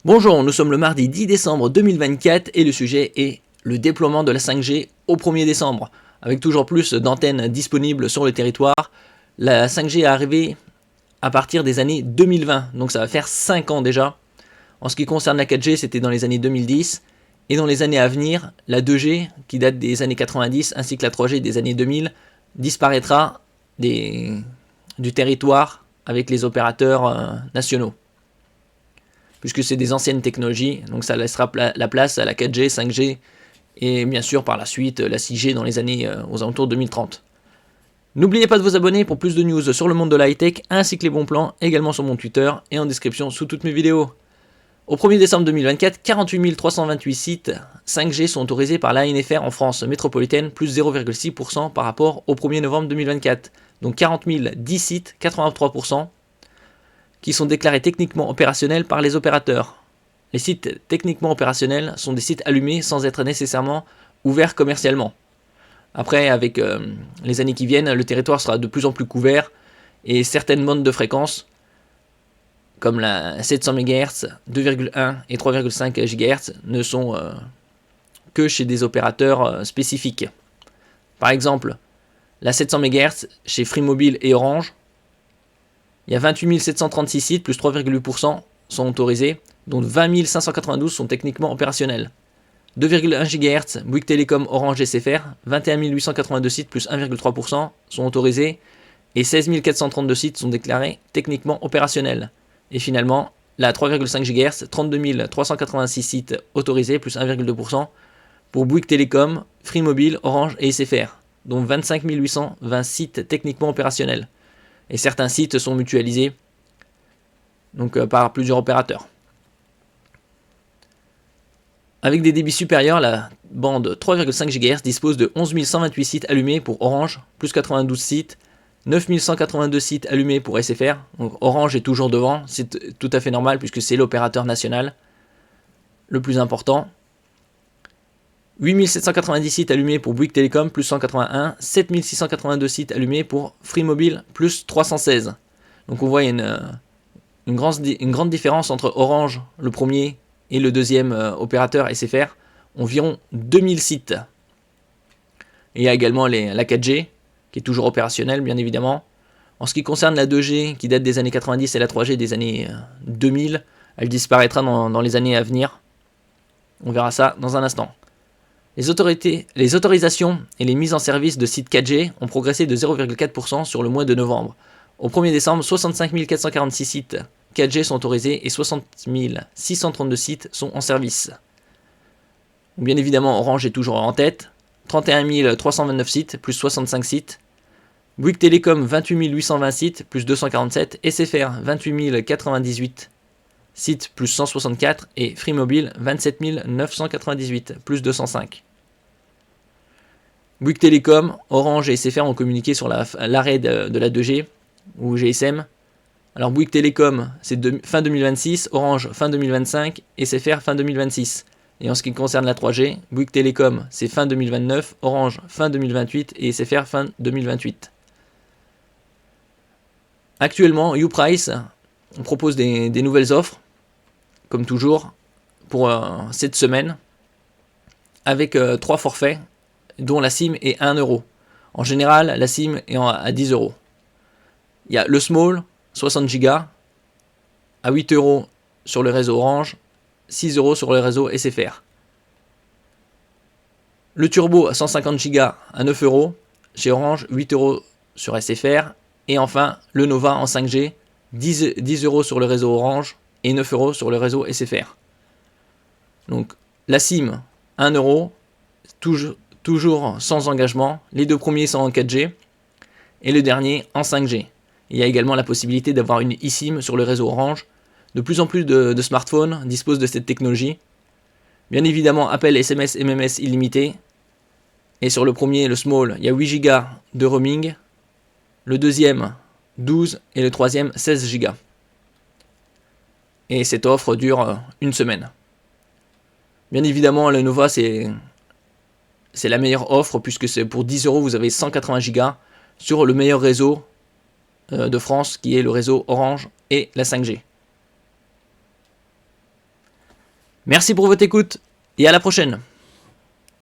Bonjour, nous sommes le mardi 10 décembre 2024 et le sujet est le déploiement de la 5G au 1er décembre. Avec toujours plus d'antennes disponibles sur le territoire, la 5G est arrivée à partir des années 2020, donc ça va faire 5 ans déjà. En ce qui concerne la 4G, c'était dans les années 2010, et dans les années à venir, la 2G, qui date des années 90, ainsi que la 3G des années 2000, disparaîtra du territoire avec les opérateurs nationaux. Puisque c'est des anciennes technologies, donc ça laissera la place à la 4G, 5G, et bien sûr par la suite la 6G dans les années aux alentours de 2030. N'oubliez pas de vous abonner pour plus de news sur le monde de la high-tech, ainsi que les bons plans, également sur mon Twitter et en description sous toutes mes vidéos. Au 1er décembre 2024, 48 328 sites 5G sont autorisés par l'ANFR en France métropolitaine, plus 0,6% par rapport au 1er novembre 2024. Donc 40 010 sites, 83%, qui sont déclarés techniquement opérationnels par les opérateurs. Les sites techniquement opérationnels sont des sites allumés sans être nécessairement ouverts commercialement. Après, avec les années qui viennent, le territoire sera de plus en plus couvert et certaines bandes de fréquences, comme la 700 MHz, 2,1 et 3,5 GHz, ne sont que chez des opérateurs spécifiques. Par exemple, la 700 MHz chez Free Mobile et Orange, il y a 28 736 sites, plus 3,8% sont autorisés, dont 20 592 sont techniquement opérationnels. 2,1 GHz, Bouygues Telecom, Orange et SFR, 21 882 sites, plus 1,3% sont autorisés, et 16 432 sites sont déclarés techniquement opérationnels. Et finalement, la 3,5 GHz, 32 386 sites autorisés, plus 1,2%, pour Bouygues Telecom, Free Mobile, Orange et SFR, dont 25 820 sites techniquement opérationnels. Et certains sites sont mutualisés donc, par plusieurs opérateurs. Avec des débits supérieurs, la bande 3,5 GHz dispose de 11 128 sites allumés pour Orange, plus 92 sites, 9 182 sites allumés pour SFR, donc Orange est toujours devant, c'est tout à fait normal puisque c'est l'opérateur national le plus important. 8 790 sites allumés pour Bouygues Telecom, plus 181, 7 682 sites allumés pour Free Mobile, plus 316. Donc on voit une grande différence entre Orange, le premier, et le deuxième opérateur SFR, environ 2000 sites. Et il y a également la 4G, qui est toujours opérationnelle, bien évidemment. En ce qui concerne la 2G, qui date des années 90, et la 3G des années 2000, elle disparaîtra dans les années à venir. On verra ça dans un instant. Les autorisations et les mises en service de sites 4G ont progressé de 0,4% sur le mois de novembre. Au 1er décembre, 65 446 sites 4G sont autorisés et 60 632 sites sont en service. Bien évidemment, Orange est toujours en tête, 31 329 sites, plus 65 sites. Bouygues Telecom, 28 820 sites, plus 247. SFR, 28 098 sites, plus 164. Et Free Mobile, 27 998, plus 205. Bouygues Telecom, Orange et SFR ont communiqué sur l'arrêt de la 2G, ou GSM. Alors Bouygues Telecom, c'est fin 2026, Orange fin 2025, SFR fin 2026. Et en ce qui concerne la 3G, Bouygues Telecom, c'est fin 2029, Orange fin 2028 et SFR fin 2028. Actuellement, Uprice propose des nouvelles offres, comme toujours, pour cette semaine, avec 3 forfaits, dont la SIM est 1 euro. En général, la SIM est à 10 euros. Il y a le Small, 60 Go, à 8 euros sur le réseau Orange, 6 euros sur le réseau SFR. Le Turbo à 150 Go à 9 euros chez Orange, 8 euros sur SFR. Et enfin, le Nova en 5G, 10 euros sur le réseau Orange et 9 euros sur le réseau SFR. Donc la SIM, 1 euro, toujours sans engagement. Les deux premiers sont en 4G et le dernier en 5G. Il y a également la possibilité d'avoir une eSIM sur le réseau Orange. De plus en plus de smartphones disposent de cette technologie. Bien évidemment, appel SMS, MMS illimité. Et sur le premier, le Small, il y a 8 Go de roaming. Le deuxième, 12 et le troisième, 16 Go. Et cette offre dure une semaine. Bien évidemment, le Nova, c'est la meilleure offre puisque c'est pour 10 euros, vous avez 180 Go sur le meilleur réseau de France qui est le réseau Orange et la 5G. Merci pour votre écoute et à la prochaine.